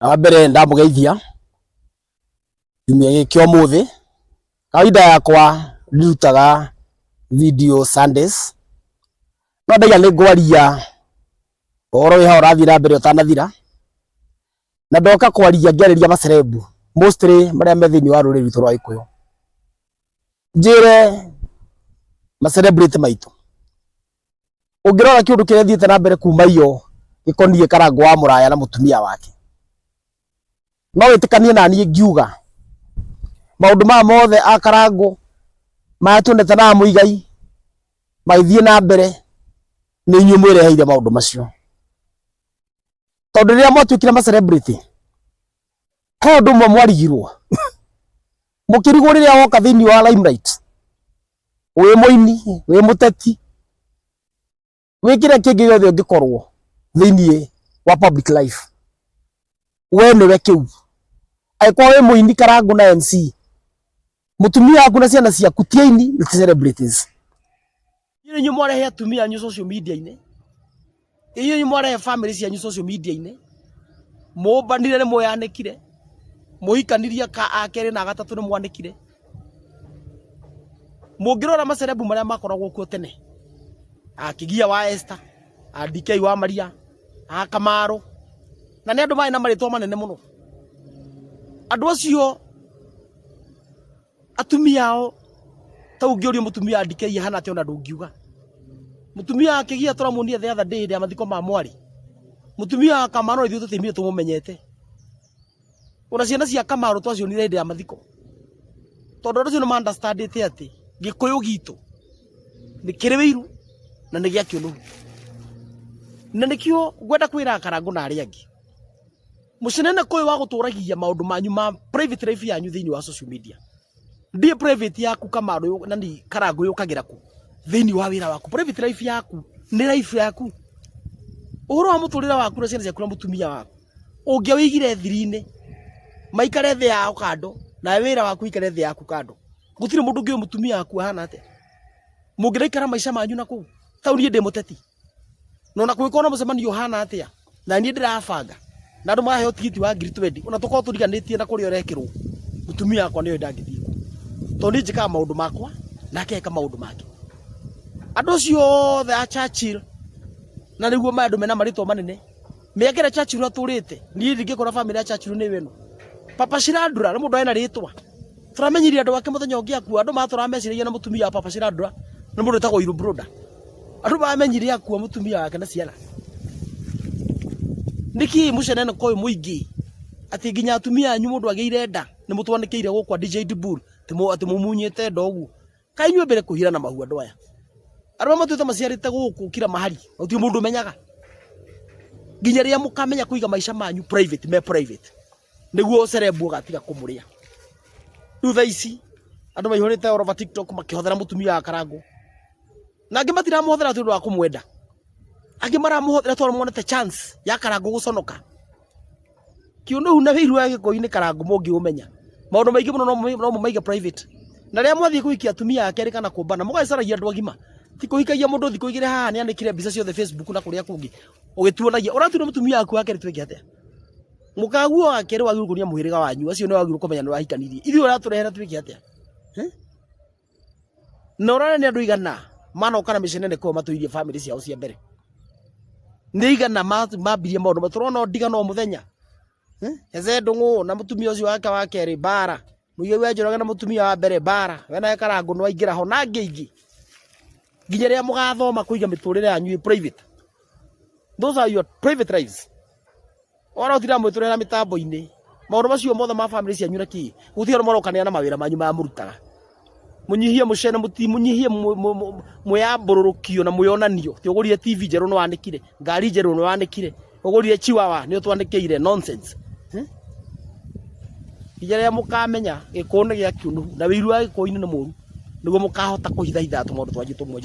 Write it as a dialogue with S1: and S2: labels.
S1: Mbere ndamugeithia kiumia giki umuthi kawaida yakwa ndirutaga video Sundays no ndaiga ni ngwaria uhoro wiha urathii na mbere utanathira na ndoka kwaria ngiarĩria macerebu mostly maria me thiini wa rũrĩrĩ rwitũ rwa Gĩkũyũ njĩre macelebrity maitu ũngĩrora kĩũndũ kĩrĩa thiĩte na mbere kuma iyo gĩkoniĩ Karangũ wa Mũraya na mũtumia wake no wĩtĩkanie na niĩ ngiuga maũndũ maya mothe a Karangũ maya tuonete na Mũigai magĩthiĩ na mbere nĩ inyuĩ mwĩreheire maũndũ macio tondũ rĩrĩa mwatuĩkire macelebrity he ũndũ ũmwe mwarigirwo mũkĩrigwo rĩrĩa woka thĩinĩ wa limelight wĩ mũini wĩ mũteti wĩ kĩrĩa kĩngĩ gĩothe ũngĩkorwo thĩinĩ wa public life we nĩwe kĩu aĩkorwo wĩ mũini Karangũ na MC mũtumia waku na ciana ciaku ti aini nĩ celebrities inyuĩ mwarehe atumia anyu social media-inĩ inyuĩ mwarehe family cianyu social media-inĩ mũmbanire nĩ mũyanĩkire mũhikanirie ka akerĩ na gatatũ nĩ mwanĩkire mũngĩrora macerebu marĩa makoragwo kuo tene Kĩgia wa Esther DK wa Maria Kamarũ na nĩ andũ marĩ na marĩtwa manene mũno andũ acio atumia ao ta ũngĩũrio mũtumia DK hana atĩ ona ndũngiuga mũtumia Kĩgia tũramuonire the other day ya mathiko ma Mwarĩ mũtumia Kamarũ ithuĩ tũtimire tũmũmenyete ona ciana cia Kamarũ twacionire hĩndĩ ya mathiko tondũ andũ acio nĩ understandĩte atĩ Gĩkũyũ gitũ nĩ kĩrĩ wĩiru na nĩ gĩa kĩũnũhu na nĩkĩo ngwenda kwĩra Karangũ na arĩa angĩ mũcenene kũyũ wa gũtũragia maũndũ manyu ma private life yanyu thĩinĩ wa social media ndie private yaku Kamarũ na ni Karangũ yũkagĩra ku thĩinĩ wa wĩra waku private life yaku nĩ life yaku ũhoro wa mũtũrĩre waku na ciana ciaku na mũtumia waku ũngĩwĩigire thiri-inĩ maikare thĩ yao kando na wĩra waku ikare thĩ yaku kando gũtirĩ mũndũ ũngĩoĩ mũtumia waku ahana atĩa mũngĩraikara maica manyu na kũu tau niĩ ndĩ mũteti no na kũngĩkorwo na mũcemanio hana atĩa na niĩ ndĩrabanga na andũ maheo tigiti wa 20 ona tũkorwo tũriganĩtie na kũrĩa ũrekĩrwo mũtumia wakwa nĩwe ndangĩthiĩ tondũ niĩ njĩkaga maũndũ makwa nake eka maũndũ make andũ acio othe a Churchill na nĩguo andũ mena marĩtwa manene mĩakĩra Churchill atũrĩte niĩ ndingĩkora family ya Churchill nĩ weno Papa Shirandula nĩ mũndũ ena rĩtwa tũramenyirie andũ ake mũthenya ũngĩ akua andũ matũrameciragia na mũtumia wa Papa Shirandula nĩ mũndũ etagwo Iru Broda andũ bamenyire akua mũtumia wake na ciana niki mũcenene koyo mũingĩ atĩ nginya atumia anyu mũndũ agĩire nda nĩ mũtwanĩkĩire gũkwa DJ Dibur atĩ mũmunyĩte ndogu kai nyue mbere kũhira na mahu andũ aya arĩa matuĩte maciarĩte gũkũ kira mahari gũtirĩ mũndũ menyaga nginya rĩrĩa mũkamenya kũiga maica manyu private me private nĩguo cerebu gatiga kũmũrĩa rĩu thaa ici andũ maihũrĩte orova TikTok makĩhothera mũtumia wa Karangũ na angĩ matiramũhothera tondũ wa kũmwenda angĩ maramũhothera tondũ monete chance ya Karangũ gũconoka kĩũnũhu na wĩiru wa Gĩkũyũ-inĩ Karangũ mũngĩũmenya maũndũ maingĩ mũno no mũmaige private na rĩrĩa mwathiĩ kũhikia atumia akerĩ kana kũmbana mũgacaragia andũ agima ti kũhikagia mũndũ thikũ igĩrĩ haha nĩ anĩkire mbica ciothe Facebook na kũrĩa kũngĩ ũgĩtuonagia ũratuona mũtumia waku akerĩ twĩke atĩa mũkaguo akerĩ wagĩrĩirwo kũnia mũhĩrĩga wanyu acio nĩ wagĩrĩirwo kũmenya nĩ wahikanirie ithuĩ ũratũrehera twĩke atĩa na ũrare nĩ andũ igana manoka na mĩcenene kwa matũirie family ciao cia mbere nĩ igana mambirie maũndũ matũrona ndigano mũthenya Eze Ndung'u na mũtumia ũcio wake wa kerĩ bara Mũigai wa Njoroge na mũtumia wa mbere bara we na Karangũ nĩ waingĩra ho na angĩ ingĩ nginya rĩrĩa mũgathoma kũiga mĩtũrĩre yanyu private those are your private lives ora ũtira mwĩtũrĩra mĩtambo-inĩ maũndũ macio mothe ma family cianyu na kĩ gũtirĩ andũ marokanĩra na mawĩra manyu ma mũrutaga mũnyihie mũcene mũnyihie mwĩyambũrũrũkio na mwĩonanio ti ũgũrire TV njerũ nĩ wanĩkire ngari njerũ nĩ wanĩkire ũgũrire chiwawa nĩ ũtwanĩkĩire nonsense nginya rĩrĩa mũkamenya Gĩkũyũ nĩ gĩa kĩũnũhu na wĩiru wa Gĩkũyũ-inĩ nĩ mũru nĩguo mũkahota kũhithahitha tũmaũndũ twanyu tũmwe.